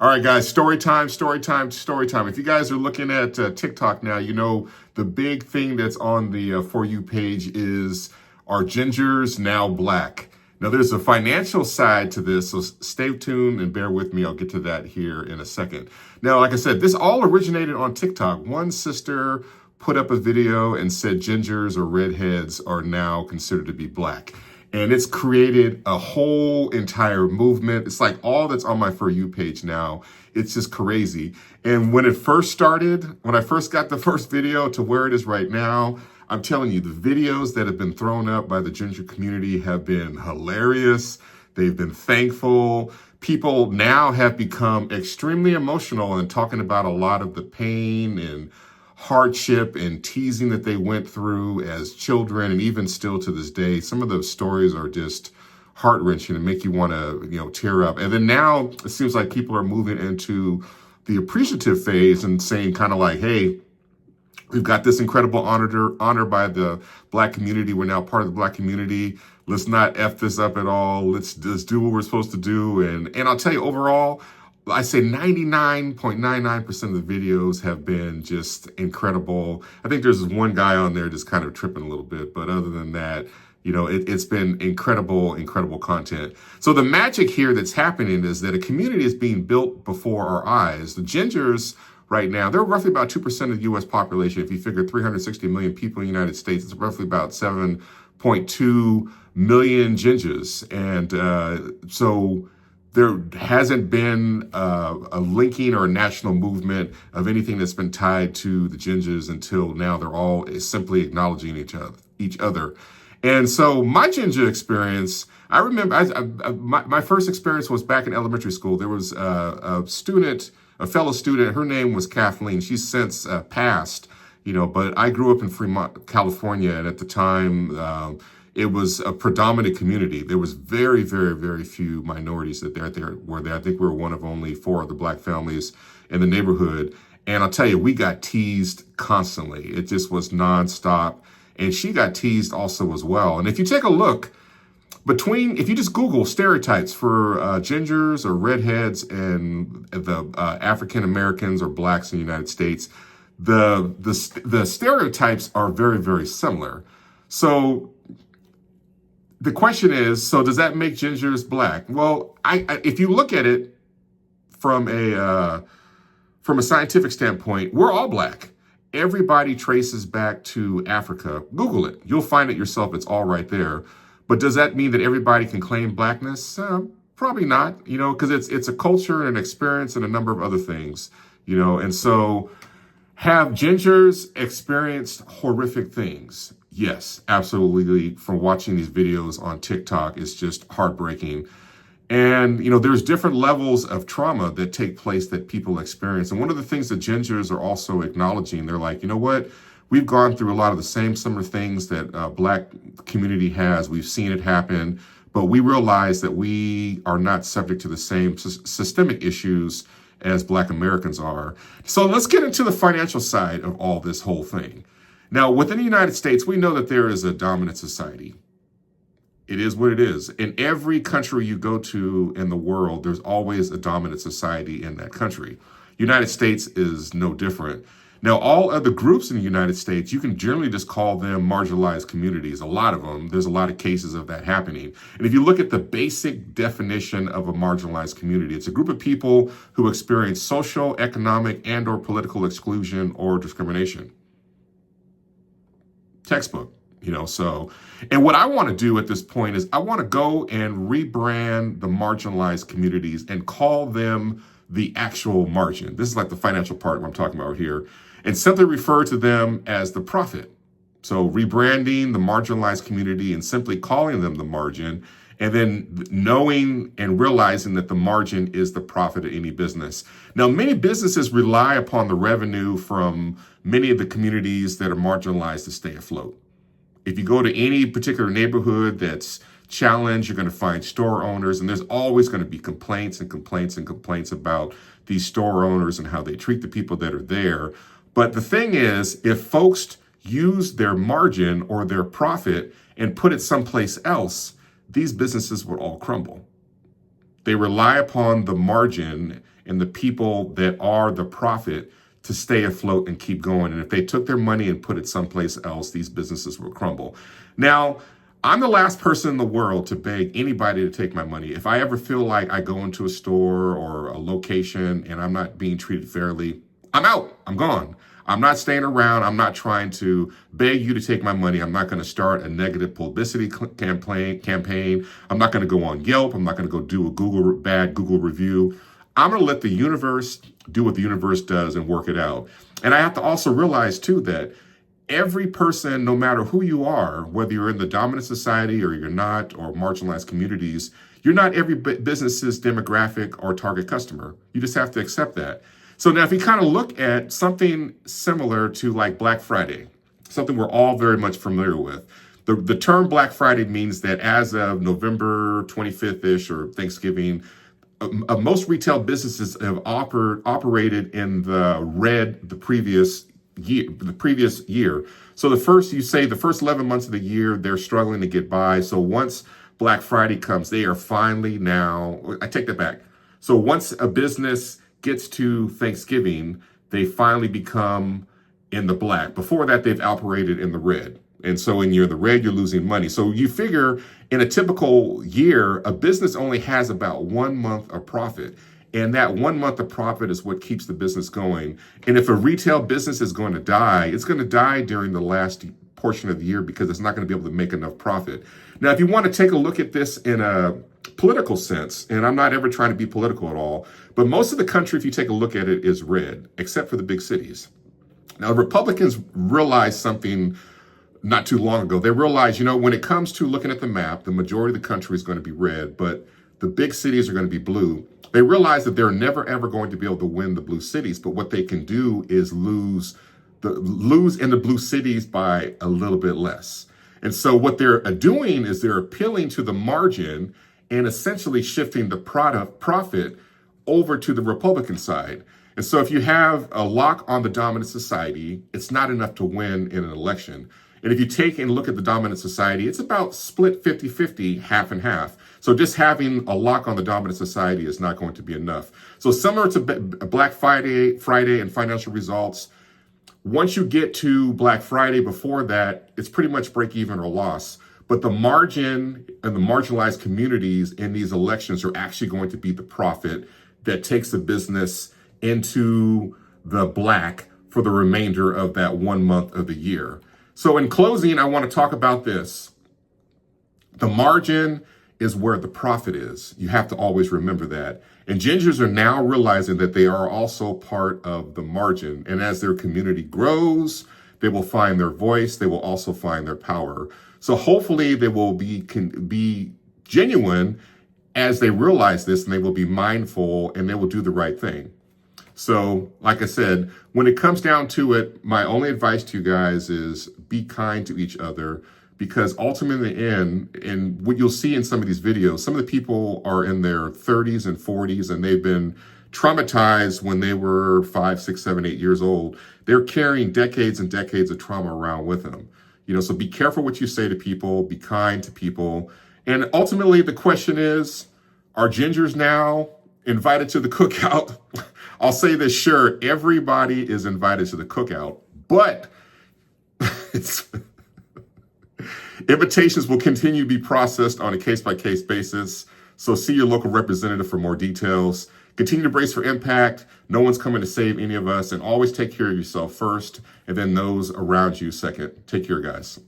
All right, guys, story time, story time, story time. If you guys are looking at TikTok now, you know the big thing that's on the For You page is, are gingers now black? Now, there's a financial side to this, so stay tuned and bear with me. I'll get to that here in a second. Now, like I said, this all originated on TikTok. One sister put up a video and said gingers or redheads are now considered to be black. And it's created a whole entire movement. It's like all that's on my For You page now. It's just crazy. And when it first started, when I first got the first video to where it is right now, I'm telling you, the videos that have been thrown up by the ginger community have been hilarious. They've been thankful. People now have become extremely emotional and talking about a lot of the pain and hardship and teasing that they went through as children, and even still to this day. Some of those stories are just heart-wrenching and make you want to, tear up. And then now it seems like people are moving into the appreciative phase and saying kind of like, hey, we've got this incredible honor by the Black community. We're now part of the Black community. Let's not F this up at all. Let's just do what we're supposed to do. And I'll tell you, overall, I say 99.99% of the videos have been just incredible. I think there's one guy on there just kind of tripping a little bit, but other than that, it's been incredible content. So the magic here that's happening is that a community is being built before our eyes. The gingers right now, they're roughly about 2% of the U.S. population. If you figure 360 million people in the United States, it's roughly about 7.2 million gingers. And so there hasn't been a linking or a national movement of anything that's been tied to the gingers until now. They're all simply acknowledging each other. And so my ginger experience, I remember my first experience was back in elementary school. There was a fellow student, her name was Kathleen. She's since passed, but I grew up in Fremont, California. And at the time, it was a predominant community. There was very, very, very few minorities that were there. I think we were one of only 4 other Black families in the neighborhood. And I'll tell you, we got teased constantly. It just was nonstop. And she got teased also as well. And if you take a look, if you just Google stereotypes for gingers or redheads and the African Americans or Blacks in the United States, the stereotypes are very, very similar. So the question is, so does that make gingers black? Well, if you look at it from a scientific standpoint, we're all Black. Everybody traces back to Africa. Google it. You'll find it yourself. It's all right there. But does that mean that everybody can claim Blackness? Probably not, because it's a culture and an experience and a number of other things, And so have gingers experienced horrific things? Yes, absolutely. From watching these videos on TikTok, it's just heartbreaking. And, there's different levels of trauma that take place that people experience. And one of the things that gingers are also acknowledging, they're like, you know what? We've gone through a lot of the same similar things that Black community has. We've seen it happen, but we realize that we are not subject to the same systemic issues as Black Americans are. So let's get into the financial side of all this whole thing. Now, within the United States, we know that there is a dominant society. It is what it is. In every country you go to in the world, there's always a dominant society in that country. United States is no different. Now, all other groups in the United States, you can generally just call them marginalized communities. A lot of them, there's a lot of cases of that happening. And if you look at the basic definition of a marginalized community, it's a group of people who experience social, economic, and or political exclusion or discrimination. Textbook, and what I want to do at this point is I want to go and rebrand the marginalized communities and call them the actual margin. This is like the financial part I'm talking about here, and simply refer to them as the profit. So rebranding the marginalized community and simply calling them the margin, and then knowing and realizing that the margin is the profit of any business. Now, many businesses rely upon the revenue from many of the communities that are marginalized to stay afloat. If you go to any particular neighborhood that's challenged, you're going to find store owners, and there's always going to be complaints about these store owners and how they treat the people that are there. But the thing is, if folks use their margin or their profit and put it someplace else, these businesses would all crumble. They rely upon the margin and the people that are the profit to stay afloat and keep going. And if they took their money and put it someplace else, these businesses will crumble. Now, I'm the last person in the world to beg anybody to take my money. If I ever feel like I go into a store or a location and I'm not being treated fairly, I'm out. I'm gone. I'm not staying around. I'm not trying to beg you to take my money. I'm not going to start a negative publicity campaign. I'm not going to go on Yelp. I'm not going to go do a bad Google review. I'm going to let the universe do what the universe does and work it out. And I have to also realize too that every person, no matter who you are, whether you're in the dominant society or you're not, or marginalized communities, you're not every business's demographic or target customer. You just have to accept that. So now if you kind of look at something similar to like Black Friday, something we're all very much familiar with. The term Black Friday means that as of November 25th-ish or Thanksgiving, most retail businesses have operated in the red the previous year. So the first 11 months of the year, they're struggling to get by. So once Black Friday comes, they are finally now, I take that back. So once a business gets to Thanksgiving, they finally become in the black. Before that, they've operated in the red. And so when you're in the red, you're losing money. So you figure in a typical year, a business only has about 1 month of profit. And that 1 month of profit is what keeps the business going. And if a retail business is going to die, it's going to die during the last portion of the year because it's not going to be able to make enough profit. Now, if you want to take a look at this in a political sense, and I'm not ever trying to be political at all, but most of the country, if you take a look at it, is red, except for the big cities. Now, Republicans realized something not too long ago. They realized, when it comes to looking at the map, the majority of the country is going to be red, but the big cities are going to be blue. They realize that they're never, ever going to be able to win the blue cities, but what they can do is lose in the blue cities by a little bit less. And so what they're doing is they're appealing to the margin and essentially shifting the profit over to the Republican side. And so if you have a lock on the dominant society, it's not enough to win in an election. And if you take and look at the dominant society, it's about split 50-50, half and half. So just having a lock on the dominant society is not going to be enough. So similar to Black Friday and financial results, once you get to Black Friday, before that, it's pretty much break even or loss. But the margin and the marginalized communities in these elections are actually going to be the profit that takes the business into the black for the remainder of that 1 month of the year. So in closing, I want to talk about this. The margin is where the profit is. You have to always remember that. And gingers are now realizing that they are also part of the margin. And as their community grows, they will find their voice. They will also find their power. So hopefully they will be genuine as they realize this, and they will be mindful and they will do the right thing. So like I said, when it comes down to it, my only advice to you guys is be kind to each other, because ultimately in the end, and what you'll see in some of these videos, some of the people are in their 30s and 40s and they've been traumatized when they were 5, 6, 7, 8 years old. They're carrying decades and decades of trauma around with them. So be careful what you say to people, be kind to people. And ultimately the question is, are gingers now invited to the cookout? I'll say this, sure, everybody is invited to the cookout, but invitations will continue to be processed on a case-by-case basis. So see your local representative for more details. Continue to brace for impact. No one's coming to save any of us, and always take care of yourself first, and then those around you second. Take care, guys.